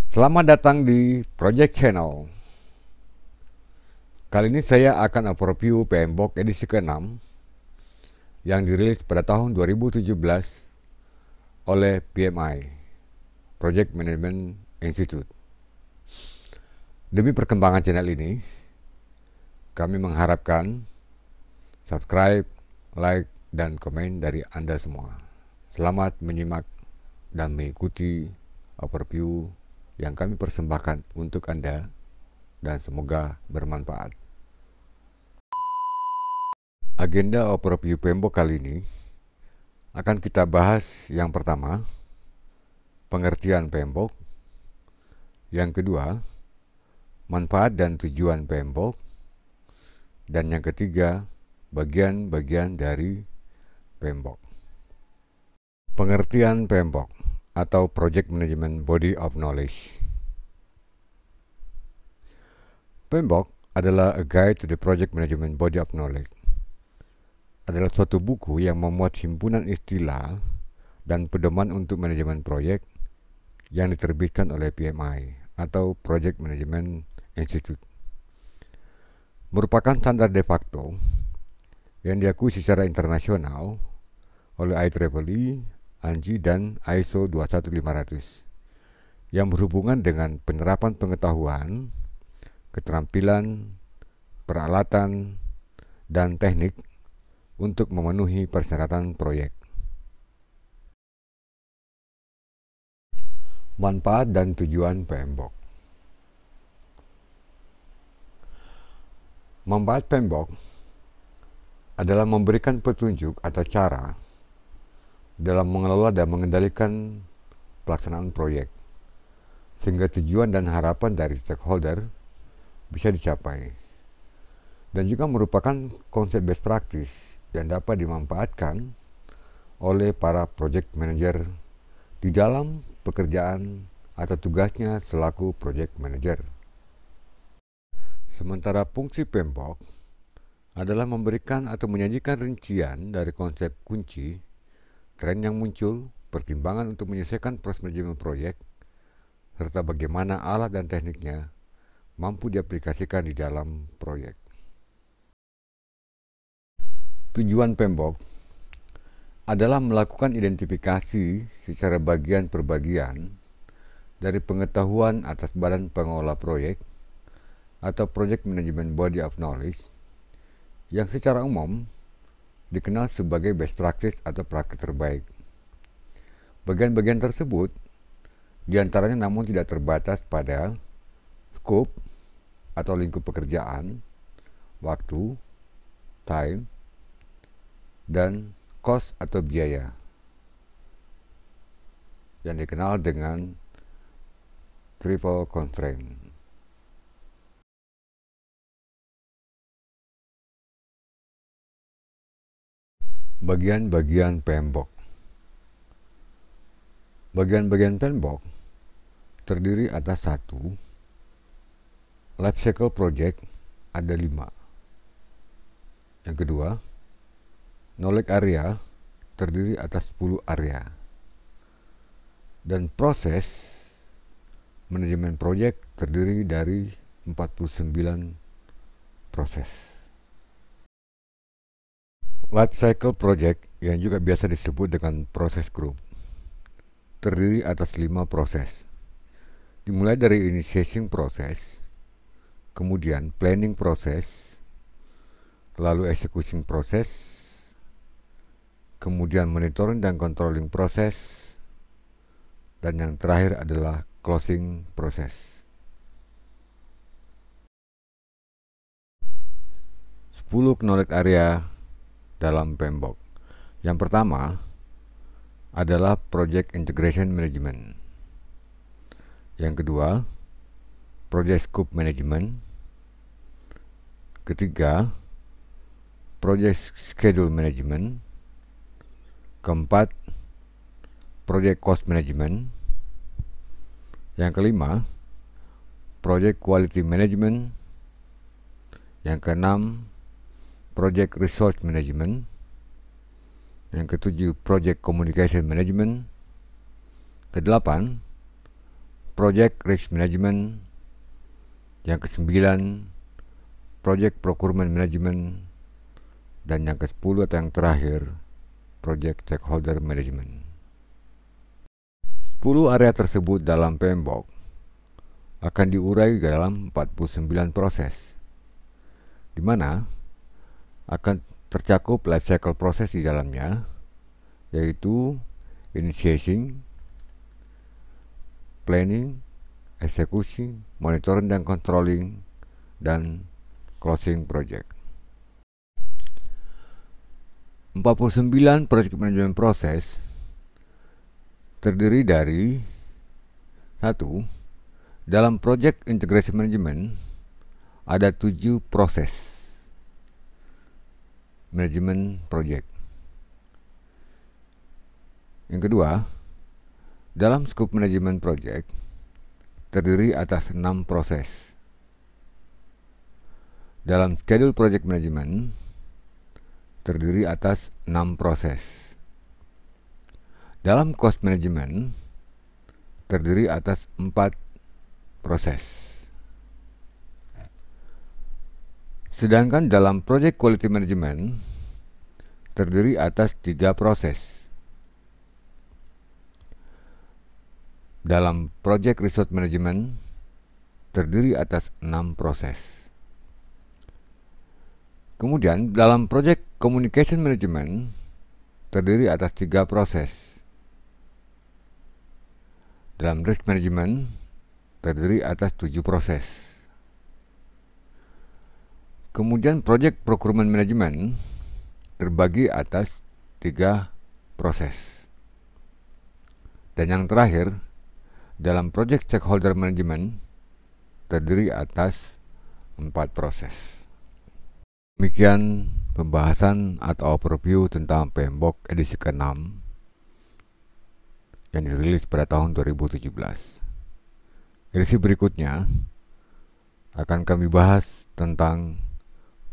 Selamat datang di Project Channel. Kali ini saya akan overview PMBOK edisi ke-6 yang dirilis pada tahun 2017 oleh PMI, Project Management Institute. Demi perkembangan channel ini, kami mengharapkan subscribe, like, dan komen dari Anda semua. Selamat menyimak dan mengikuti overview yang kami persembahkan untuk Anda dan semoga bermanfaat. Agenda overview PMBOK kali ini akan kita bahas yang pertama, pengertian PMBOK, yang kedua, manfaat dan tujuan PMBOK, dan yang ketiga, bagian-bagian dari PMBOK. Pengertian PMBOK atau Project Management Body of Knowledge. PMBOK adalah A Guide to the Project Management Body of Knowledge. Adalah suatu buku yang memuat himpunan istilah dan pedoman untuk manajemen proyek yang diterbitkan oleh PMI atau Project Management Institute. Merupakan standar de facto yang diakui secara internasional oleh IEEE, ANSI, dan ISO 21500 yang berhubungan dengan penerapan pengetahuan, keterampilan, peralatan, dan teknik untuk memenuhi persyaratan proyek. Manfaat dan tujuan PMBOK. Manfaat PMBOK adalah memberikan petunjuk atau cara dalam mengelola dan mengendalikan pelaksanaan proyek, sehingga tujuan dan harapan dari stakeholder bisa dicapai, dan juga merupakan konsep best practice yang dapat dimanfaatkan oleh para project manager di dalam pekerjaan atau tugasnya selaku project manager. Sementara fungsi PMBOK adalah memberikan atau menyajikan rincian dari konsep kunci, tren yang muncul, pertimbangan untuk menyelesaikan proses manajemen proyek, serta bagaimana alat dan tekniknya mampu diaplikasikan di dalam proyek. Tujuan PMBOK adalah melakukan identifikasi secara bagian per bagian dari pengetahuan atas badan pengelola proyek atau Project Management Body of Knowledge yang secara umum dikenal sebagai best practice atau praktik terbaik. Bagian-bagian tersebut diantaranya namun tidak terbatas pada scope atau lingkup pekerjaan, waktu, time, dan cost atau biaya yang dikenal dengan triple constraint. Bagian-bagian PMBOK. Bagian-bagian PMBOK terdiri atas 1. Life cycle project ada 5. Yang kedua, knowledge area terdiri atas 10 area. Dan proses manajemen project terdiri dari 49 proses. Life cycle project yang juga biasa disebut dengan proses group terdiri atas 5 proses. Dimulai dari initiation proses, kemudian planning proses, lalu execution proses, kemudian monitoring dan controlling proses, dan yang terakhir adalah closing proses. 10 knowledge area dalam PMBOK. Yang pertama adalah Project Integration Management. Yang kedua, Project Scope Management. Ketiga, Project Schedule Management. Keempat, Project Cost Management. Yang kelima, Project Quality Management. Yang keenam, Project Resource Management. Yang ketujuh, Project Communication Management. Kedelapan, Project Risk Management, yang ke-9 Project Procurement Management, dan yang ke-10 atau yang terakhir Project Stakeholder Management. 10 area tersebut dalam PMBOK akan diurai dalam 49 proses, di mana akan tercakup life cycle proses di dalamnya, yaitu initiation, planning, eksekusi, monitoring dan controlling, dan closing project. 49 project management proses terdiri dari 1. Dalam project integration management ada 7 proses manajemen project. Yang kedua, dalam scope manajemen project terdiri atas 6 proses. Dalam schedule project management terdiri atas 6 proses. Dalam cost management terdiri atas 4 proses. Sedangkan dalam project quality management terdiri atas 3 proses. Dalam project resource management terdiri atas 6 proses. Kemudian dalam project communication management terdiri atas 3 proses. Dalam risk management terdiri atas 7 proses. Kemudian project procurement management terbagi atas 3 proses. Dan yang terakhir, dalam project stakeholder management terdiri atas 4 proses. Demikian pembahasan atau overview tentang PMBOK edisi ke-6 yang dirilis pada tahun 2017. Edisi berikutnya akan kami bahas tentang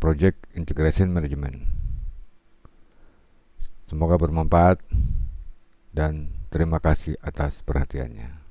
Project Integration Management. Semoga bermanfaat dan terima kasih atas perhatiannya.